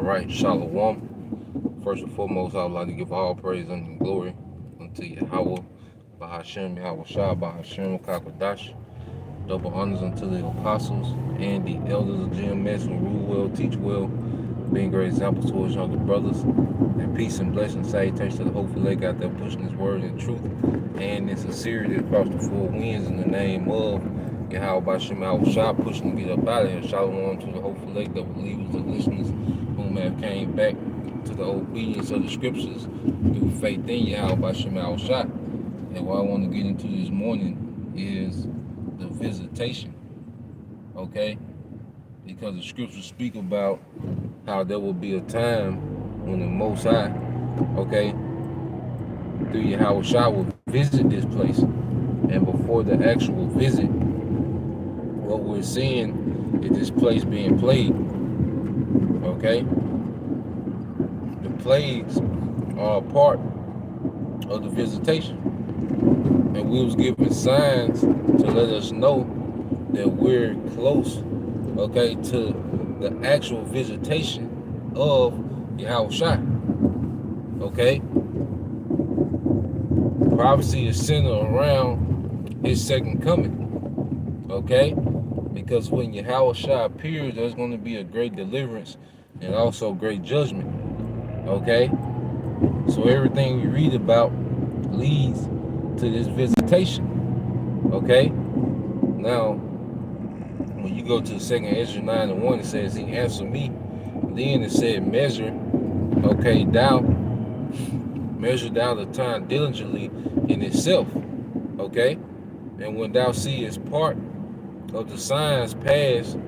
right, Shalom. First and foremost, I would like to give all praise and glory unto Yahweh, Bahashem, Yahweh Shah, Bahashem, Kakadash. Double honors unto the apostles and the elders of GMS who rule well, teach well, being great examples towards younger brothers. And peace and blessings, salutations to the hopeful leg out there pushing his word in truth and in sincerity across the four winds in the name of Yahweh Bashem Yahweh Shah, pushing to get up out of here. Shalom to the hopeful leg that believers and listeners whom have came back to the obedience of the scriptures through faith in Yahweh Bashem Yahweh Shah. And what I want to get into this morning is the visitation, okay? Because the scriptures speak about how there will be a time when the Most High, okay, through Yahweh Shah will visit this place. And before the actual visit, what we're seeing is this place being plagued, okay? The plagues are a part of the visitation. And we was given signs to let us know that we're close, okay, to the actual visitation of Yahweh Shai, okay? Prophecy is centered around his second coming, okay? Because when Yahweh Shai appears, there's going to be a great deliverance and also great judgment, okay? So everything we read about leads to this visitation, okay? Now, when you go to the second Ezra 9:1, it says, he answered me. Then it said, measure thou the time diligently in itself, okay? And when thou seest part of the signs past,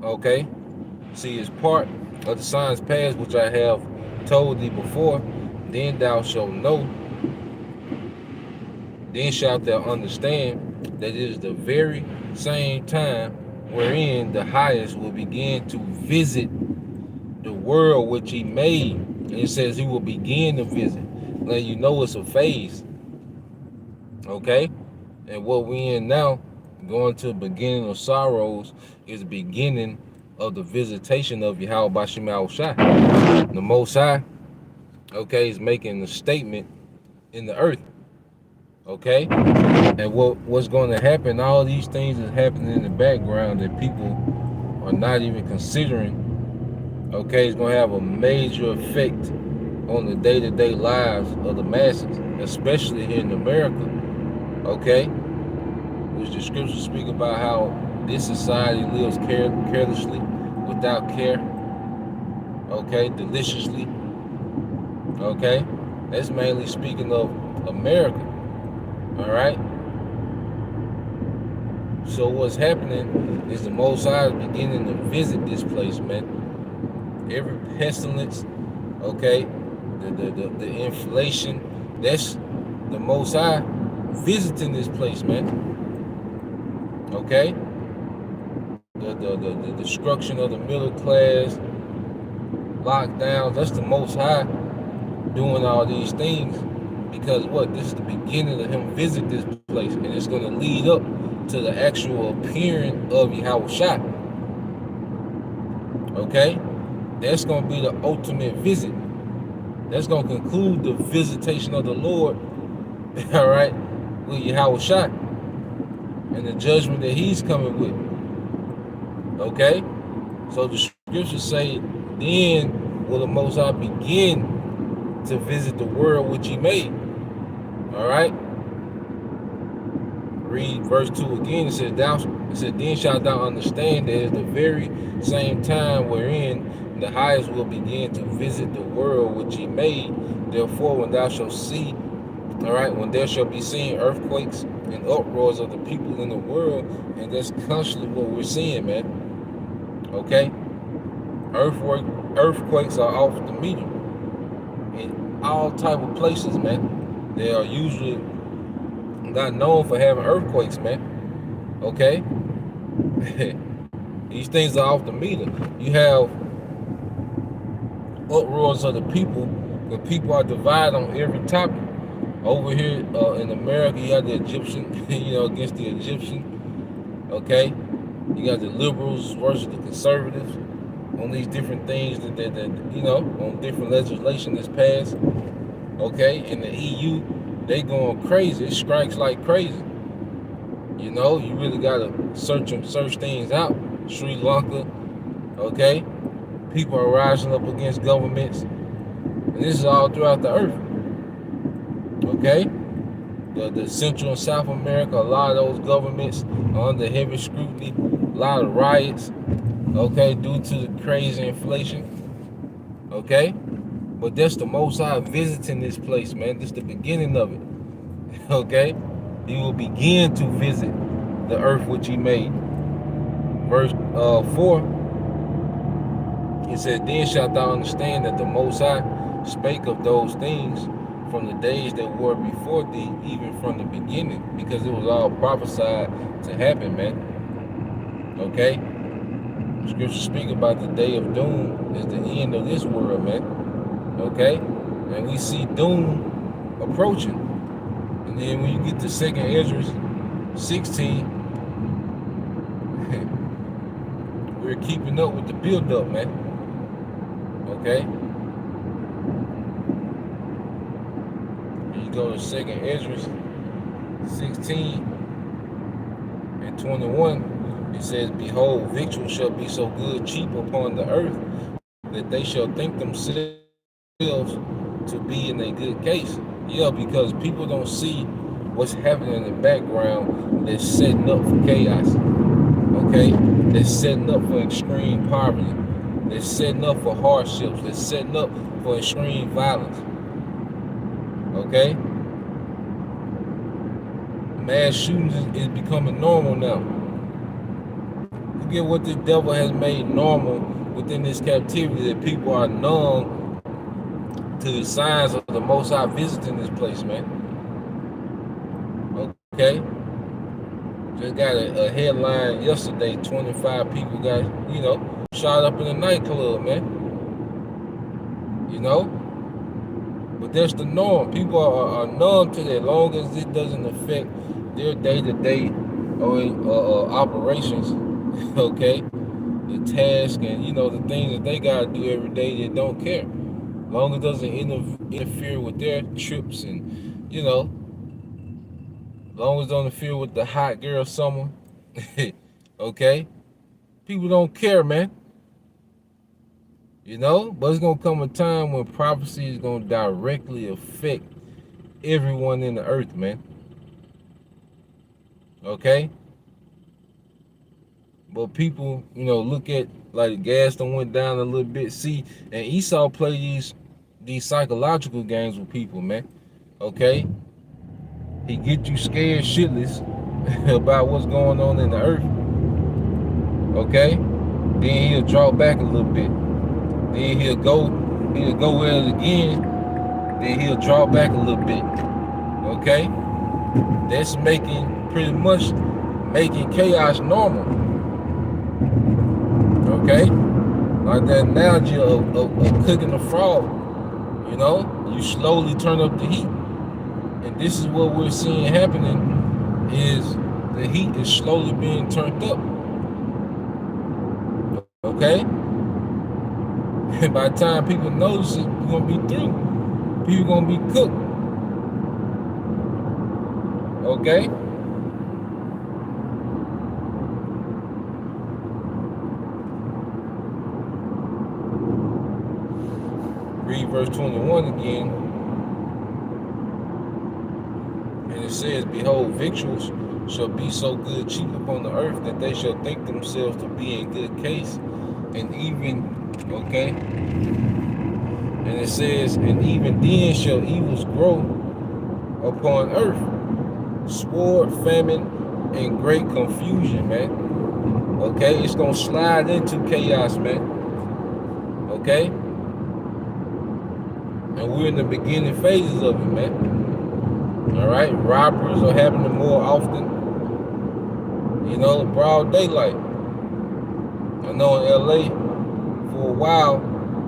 okay? Seest part of the signs past which I have told thee before, then thou shalt know, then shalt thou understand that it is the very same time wherein the highest will begin to visit the world which he made. And it says he will begin to visit. Now you know it's a phase, okay? And what we in now, going to the beginning of sorrows, is the beginning of the visitation of Yahweh Bashem Yahweh Shai. The Most High, okay, is making a statement in the earth, okay? And what's going to happen, all these things is happening in the background that people are not even considering, okay? It's going to have a major effect on the day-to-day lives of the masses, especially here in America, okay? Which the scriptures speak about how this society lives carelessly, without care, okay, deliciously, okay? That's mainly speaking of America, all right? So what's happening is the Most High is beginning to visit this place, man. Every pestilence, okay, the inflation, that's the Most High visiting this place, man. Okay? The destruction of the middle class, lockdowns, that's the Most High doing all these things. Because what? This is the beginning of him visit this place, and it's going to lead up to the actual appearing of Yahweh Shai. Okay? That's going to be the ultimate visit. That's going to conclude the visitation of the Lord, all right, with Yahweh Shai and the judgment that he's coming with. Okay? So the scriptures say, then will the Most High begin to visit the world which he made. All right? Read verse 2 again. It says, then shalt thou understand that it is the very same time wherein the highest will begin to visit the world which he made. Therefore, when thou shalt see, all right, when there shall be seen earthquakes and uproars of the people in the world, and that's constantly what we're seeing, man. Okay? Earthquakes are off the meter in all type of places, man. They are usually not known for having earthquakes, man. Okay? These things are off the meter. You have uproars of the people, when people are divided on every topic. Over here in America, you have the Egyptian, against the Egyptian. Okay? You got the liberals versus the conservatives. on these different things that on different legislation that's passed. Okay, in the EU, they going crazy. It strikes like crazy. You really gotta search things out. Sri Lanka, okay, people are rising up against governments, and this is all throughout the earth. Okay, the Central and South America, a lot of those governments are under heavy scrutiny. A lot of riots, okay, due to the crazy inflation. Okay, but that's the Most High visiting this place, man. This is the beginning of it. Okay, He will begin to visit the earth which He made. Verse 4, it says, "Then shalt thou understand that the Most High spake of those things from the days that were before thee, even from the beginning," because it was all prophesied to happen, man. Okay? The scriptures speak about the day of doom is the end of this world, man. Okay? And we see doom approaching. And then when you get to 2nd Ezra 16, we're keeping up with the build-up, man. Okay? You go to 2nd Ezra 16 and 21, it says, "Behold, victuals shall be so good cheap upon the earth, that they shall think themselves to be in a good case." Yeah, because people don't see what's happening in the background that's setting up for chaos. Okay? That's setting up for extreme poverty. That's setting up for hardships. That's setting up for extreme violence. Okay? Mass shootings is becoming normal now. Look at what the devil has made normal within this captivity, that people are numb to the signs of the Most High visiting this place, man. Okay? Just got a headline yesterday, 25 people got, shot up in a nightclub, man. But that's the norm. People are numb to that, as long as it doesn't affect their day-to-day operations. Okay? The task and, the things that they got to do every day, they don't care. As long as it doesn't interfere with their trips and, as long as it don't interfere with the hot girl summer. Okay? People don't care, man. But it's going to come a time when prophecy is going to directly affect everyone in the earth, man. Okay? But people, look at, like, gas done went down a little bit. See, and Esau play these psychological games with people, man. Okay? He get you scared shitless about what's going on in the earth. Okay? Then he'll draw back a little bit. Then he'll go at it again. Then he'll draw back a little bit. Okay? That's pretty much making chaos normal. Okay? Like that analogy of cooking a frog. You slowly turn up the heat. And this is what we're seeing happening, is the heat is slowly being turned up. Okay? And by the time people notice it, we're going to be through. People going to be cooked. Okay? Read verse 21 again. And it says, "Behold, victuals shall be so good cheap upon the earth, that they shall think themselves to be in good case. And even," okay? And it says, "And even then shall evils grow upon earth. Sword, famine, and great confusion," man. Okay? It's going to slide into chaos, man. Okay? And we're in the beginning phases of it, man. Alright? Robberies are happening more often. Broad daylight. I know in LA, for a while,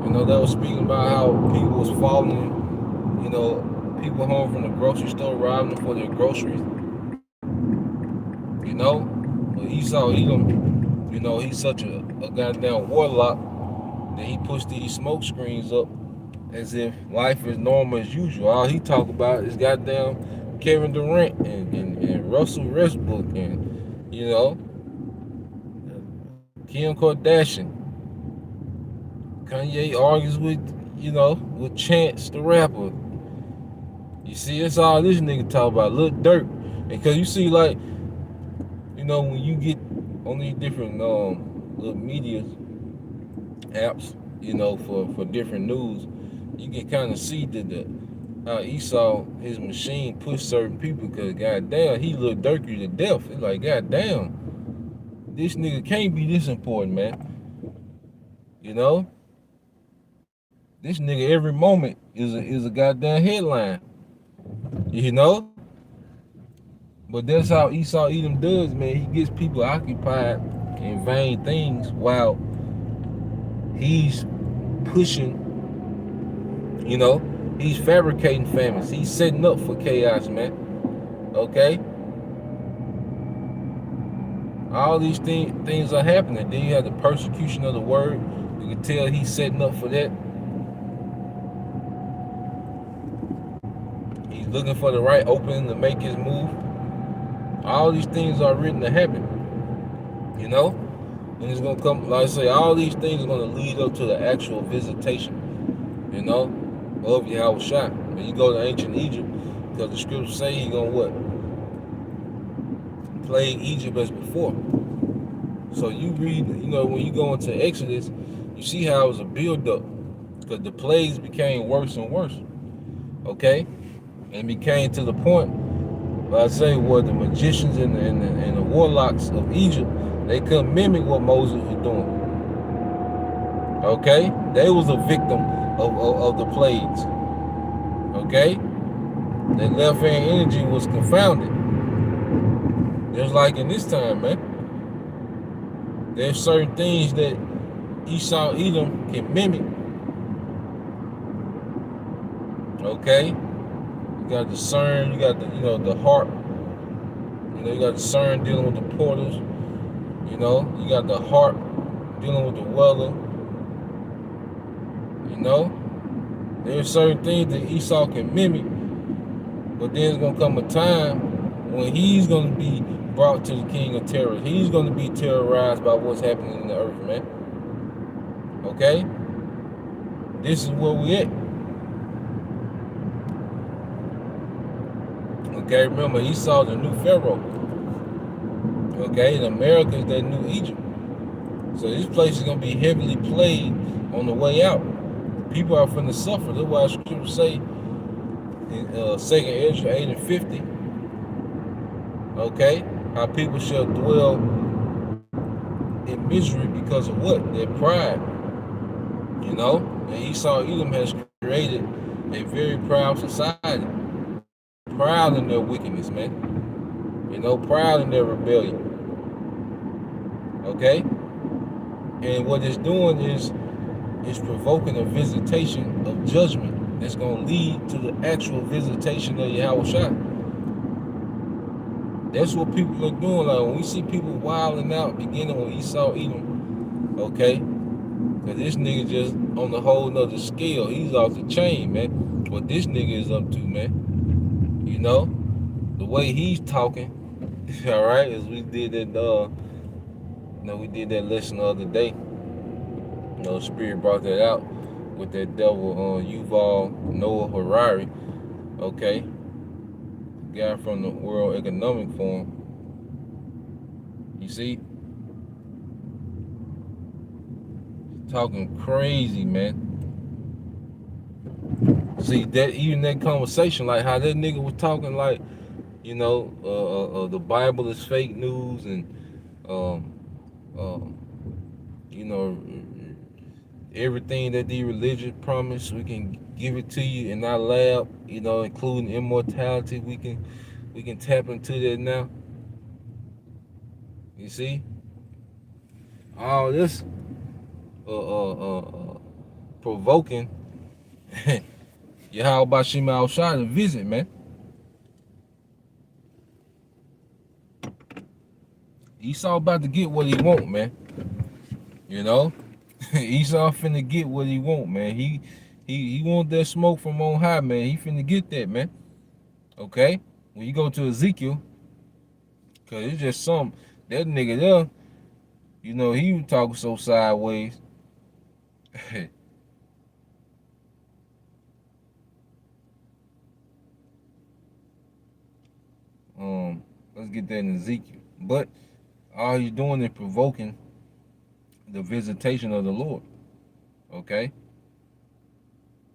they were speaking about how people was falling, people home from the grocery store robbing them for their groceries. But Esau, he's such a goddamn warlock. Then he pushed these smoke screens up as if life is normal as usual. All he talk about is goddamn Kevin Durant and Russell Westbrook and Kim Kardashian. Kanye argues with Chance the rapper. You see, that's all this nigga talk about. Lil Durk. Because you see, like, when you get on these different little media apps, for different news, you can kind of see how Esau, his machine, push certain people because goddamn, he Lil Durky to death. It's like, goddamn, this nigga can't be this important, man. You know? This nigga every moment is a goddamn headline. You know? But that's how Esau Edom does, man. He gets people occupied in vain things while he's pushing, he's fabricating famines. He's setting up for chaos, man. Okay? All these things are happening. Then you have the persecution of the word. You can tell he's setting up for that. He's looking for the right opening to make his move. All these things are written to happen. And it's gonna come, like I say, all these things are gonna lead up to the actual visitation, of Yahweh Shai. When you go to ancient Egypt, because the scriptures say he's gonna what? Plague Egypt as before. So you read, when you go into Exodus, you see how it was a build-up. Because the plagues became worse and worse. Okay? And became to the point, I say, where the magicians and the warlocks of Egypt, they couldn't mimic what Moses was doing. Okay? They was a victim of the plagues. Okay? Their left-hand energy was confounded. Just like in this time, man. There's certain things that Esau Edom can mimic. Okay? You got to discern, you got the heart. You got to discern dealing with the portals. You got the heart dealing with the weather. There's certain things that Esau can mimic, but there's gonna come a time when he's gonna be brought to the king of terror. He's gonna be terrorized by what's happening in the earth, man. Okay? This is where we at. Okay, remember Esau the new Pharaoh. Okay, and America is that new Egypt. So this place is gonna be heavily plagued on the way out. People are finna suffer. That's why scriptures say in 2nd Ezra 8 and 50. Okay, how people shall dwell in misery because of what? Their pride. And Esau Edom has created a very proud society. Proud in their wickedness, man. Proud in their rebellion. Okay? And what it's doing is provoking a visitation of judgment that's going to lead to the actual visitation of Yahweh Shai. That's what people are doing. Like when we see people wilding out, beginning with Esau Edom, okay? Because this nigga just on a whole nother scale. He's off the chain, man. What this nigga is up to, man. The way he's talking, all right, as we did that, we did that lesson the other day. Spirit brought that out with that devil Yuval Noah Harari, okay, guy from the World Economic Forum. You see, talking crazy, man. See that even that conversation, like how that nigga was talking, like the Bible is fake news and everything that the religion promise, we can give it to you in our lab, including immortality. We can tap into that now. You see, all this provoking Yahweh Shema outside to visit, man. Esau about to get what he want, man. Esau finna get what he want, man. He want that smoke from on high, man. He finna get that, man. Okay? When you go to Ezekiel, cause it's just some that nigga there, he was talking so sideways. um, let's get that in Ezekiel. But all he's doing is provoking the visitation of the Lord. Okay?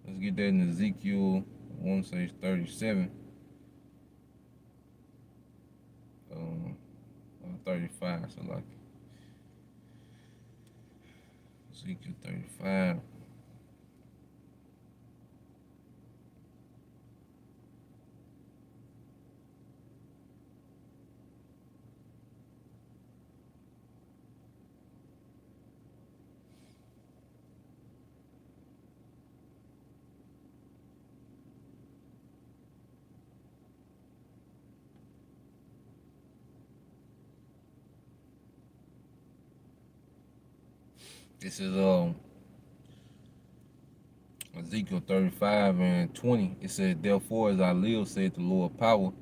Let's get that in Ezekiel. I want to say it's 37. 35. So like Ezekiel 35. This is Ezekiel 35 and 20. It says, therefore, as I live, said the Lord power.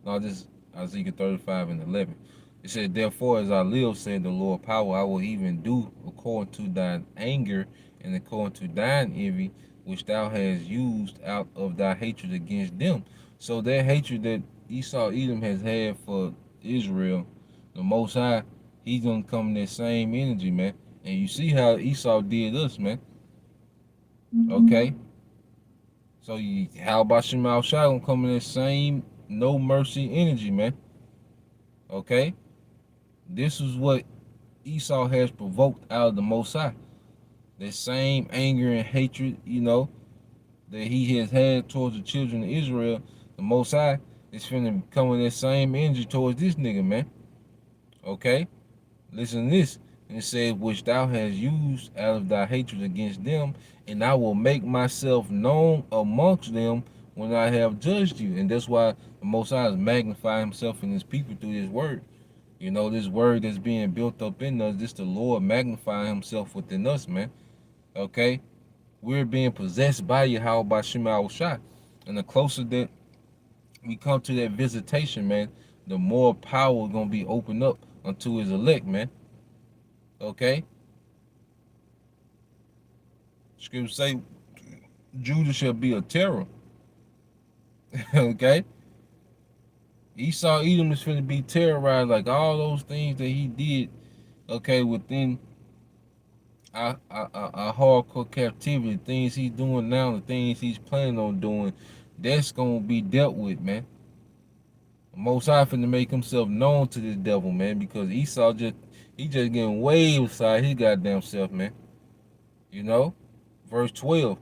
No, this is Ezekiel 35 and 11. It says, therefore, as I live, said the Lord power, I will even do according to thine anger and according to thine envy, which thou hast used out of thy hatred against them. So that hatred that Esau Edom has had for Israel, the Most High, he's gonna come in that same energy, man. And you see how Esau did us, man. Okay? So how about Shemal Shai gonna come in that same no mercy energy, man? Okay? This is what Esau has provoked out of the Most High. That same anger and hatred, that he has had towards the children of Israel, the Most High is finna come with that same energy towards this nigga, man. Okay? Listen to this. And it says, which thou hast used out of thy hatred against them, and I will make myself known amongst them when I have judged you. And that's why the Most High is magnifying himself in his people through this word. This word that's being built up in us, this the Lord magnifying himself within us, man. Okay? We're being possessed by Yahweh by Shema Shai. And the closer that we come to that visitation, man, the more power is gonna be opened up unto his elect, man. Okay? Scripture say Judah shall be a terror. Okay? Esau Edom is finna be terrorized like all those things that he did, okay, within our hardcore captivity, things he's doing now, the things he's planning on doing, that's gonna be dealt with, man. Most High finna make himself known to this devil, man, because Esau he just getting way beside his goddamn self, man. You know? Verse 12.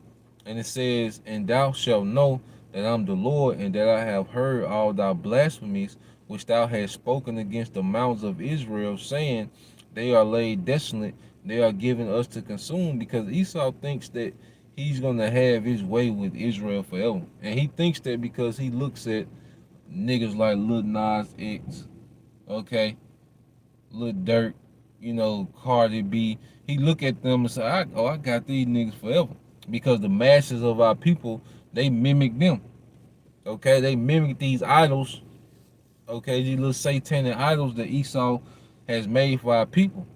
And it says, and thou shalt know that I'm the Lord, and that I have heard all thy blasphemies which thou hast spoken against the mountains of Israel, saying, they are laid desolate, they are given us to consume, because Esau thinks that he's gonna have his way with Israel forever. And he thinks that because he looks at niggas like Lil Nas X, okay, Lil Durk, Cardi B. He look at them and say, I got these niggas forever. Because the masses of our people, they mimic them. Okay, they mimic these idols, okay, these little satanic idols that Esau has made for our people.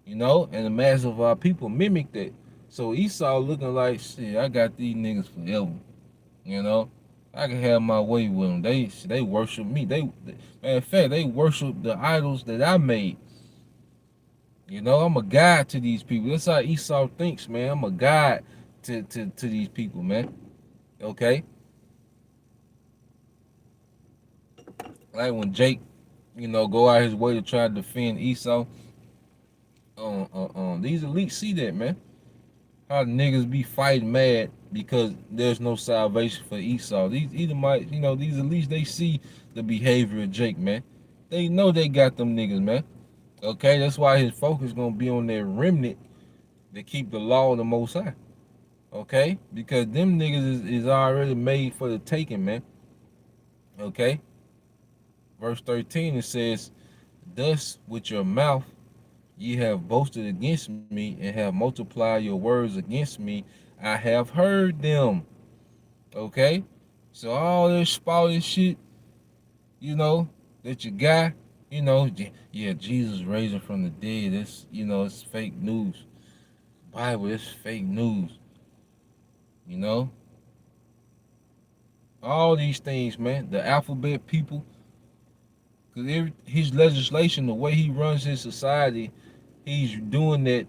And the masses of our people mimic that. So Esau looking like, shit, I got these niggas forever. You know, I can have my way with them. They worship me. Matter of fact, they worship the idols that I made. I'm a guide to these people. That's how Esau thinks, man. I'm a guide to these people, man. Okay, like when Jake, go out his way to try to defend Esau. These elites see that, man. How the niggas be fighting mad because there's no salvation for Esau. These Edomites, these elites, they see the behavior of Jake, man. They know they got them niggas, man. Okay, that's why his focus gonna be on that remnant to keep the law of the Most High. Okay, because them niggas is already made for the taking, man. Okay, verse 13 it says, thus with your mouth Ye have boasted against me and have multiplied your words against me. I have heard them. Okay? So all this spouting shit, you know, that you got, yeah, Jesus raising from the dead. It's fake news. Bible, it's fake news. You know, all these things, man. The alphabet people, because his legislation, the way he runs his society, he's doing that,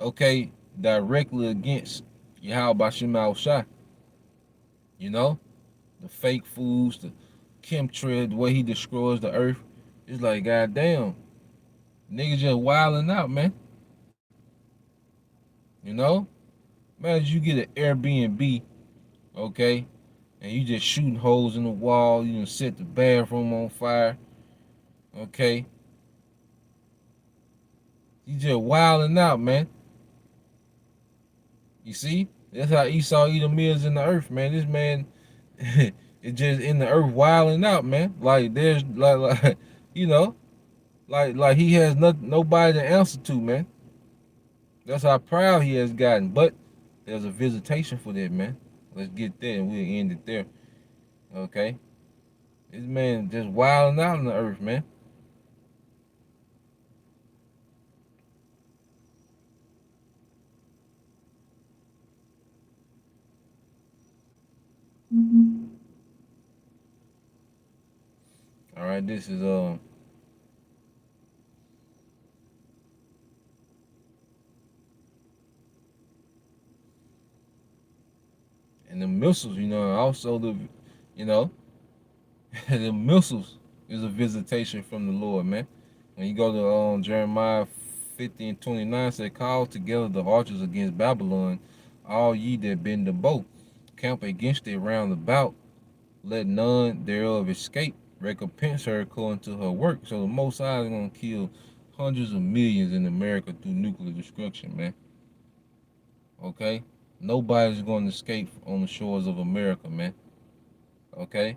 okay, directly against Yahweh Bashim Shai. You know, the fake foods, the chemtrail, the way he destroys the earth. It's like, goddamn, niggas just wilding out, man. You know, imagine you get an Airbnb, okay, and you just shooting holes in the wall. You done set the bathroom on fire, okay. You just wilding out, man. You see, that's how Esau Edom is in the earth, man. This man, is just in the earth wilding out, man. Like there's like you know, like he has nobody to answer to, man. That's how proud he has gotten. But there's a visitation for that, man. Let's get there and we'll end it there. Okay? This man just wilding out on the earth, man. All right, this is and the missiles, also you know, the missiles is a visitation from the Lord, man. When you go to Jeremiah 50 and 29, say, call together the archers against Babylon, all ye that bend the bow, camp against it round about, let none thereof escape, recompense her according to her work. So the Most High is gonna kill hundreds of millions in America through nuclear destruction, man. Okay? Nobody's going to escape on the shores of America, man. Okay?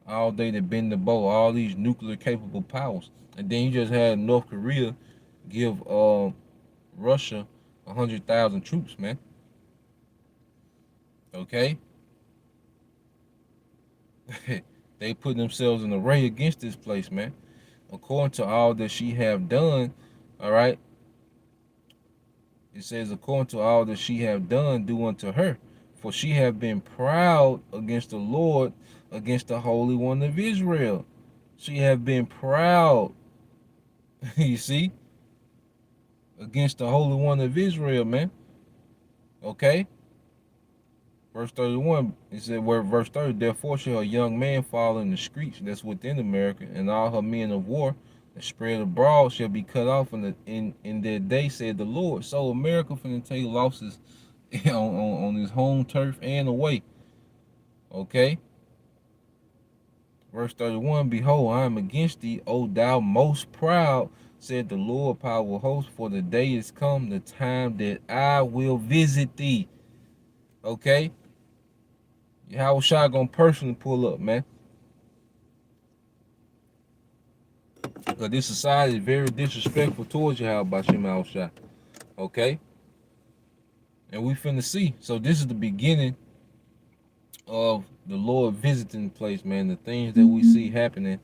All day they bend the bow, all these nuclear capable powers. And then you just had North Korea give Russia 100,000 troops, man. Okay? They put themselves in array against this place, man. According to all that she have done, all right, it says, according to all that she have done, do unto her. For she have been proud against the Lord, against the Holy One of Israel. She have been proud, you see, against the Holy One of Israel, man. Okay? Verse 31, it said, where verse 30, therefore shall a young man fall in the streets that's within America, and all her men of war that spread abroad shall be cut off in that day, said the Lord. So America finna take losses on his home turf and away. Okay? Verse 31, behold, I am against thee, O thou most proud, said the Lord power host, for the day is come, the time that I will visit thee. Okay? Yahweh Shai gonna personally pull up, man. Because this society is very disrespectful towards Yahweh Bashim Shai. Okay? And we finna see. So this is the beginning of the Lord visiting the place, man. The things that we see happening,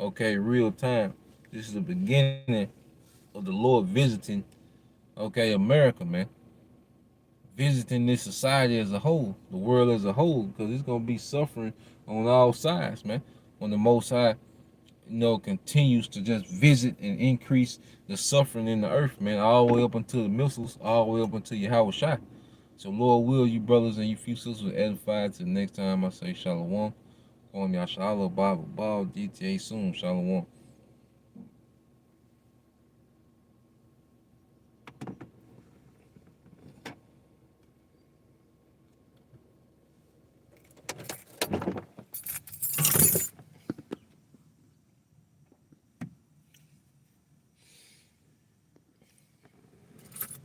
okay, real time. This is the beginning of the Lord visiting, okay, America, man. Visiting this society as a whole, the world as a whole, because it's gonna be suffering on all sides, man. When the Most High, continues to just visit and increase the suffering in the earth, man, all the way up until the missiles, all the way up until Yahweh Shai. So, Lord will, you brothers and you few sisters will edify till the next time I say Shalom. Kwam Yashala Bible Ball GTA soon. Shalom.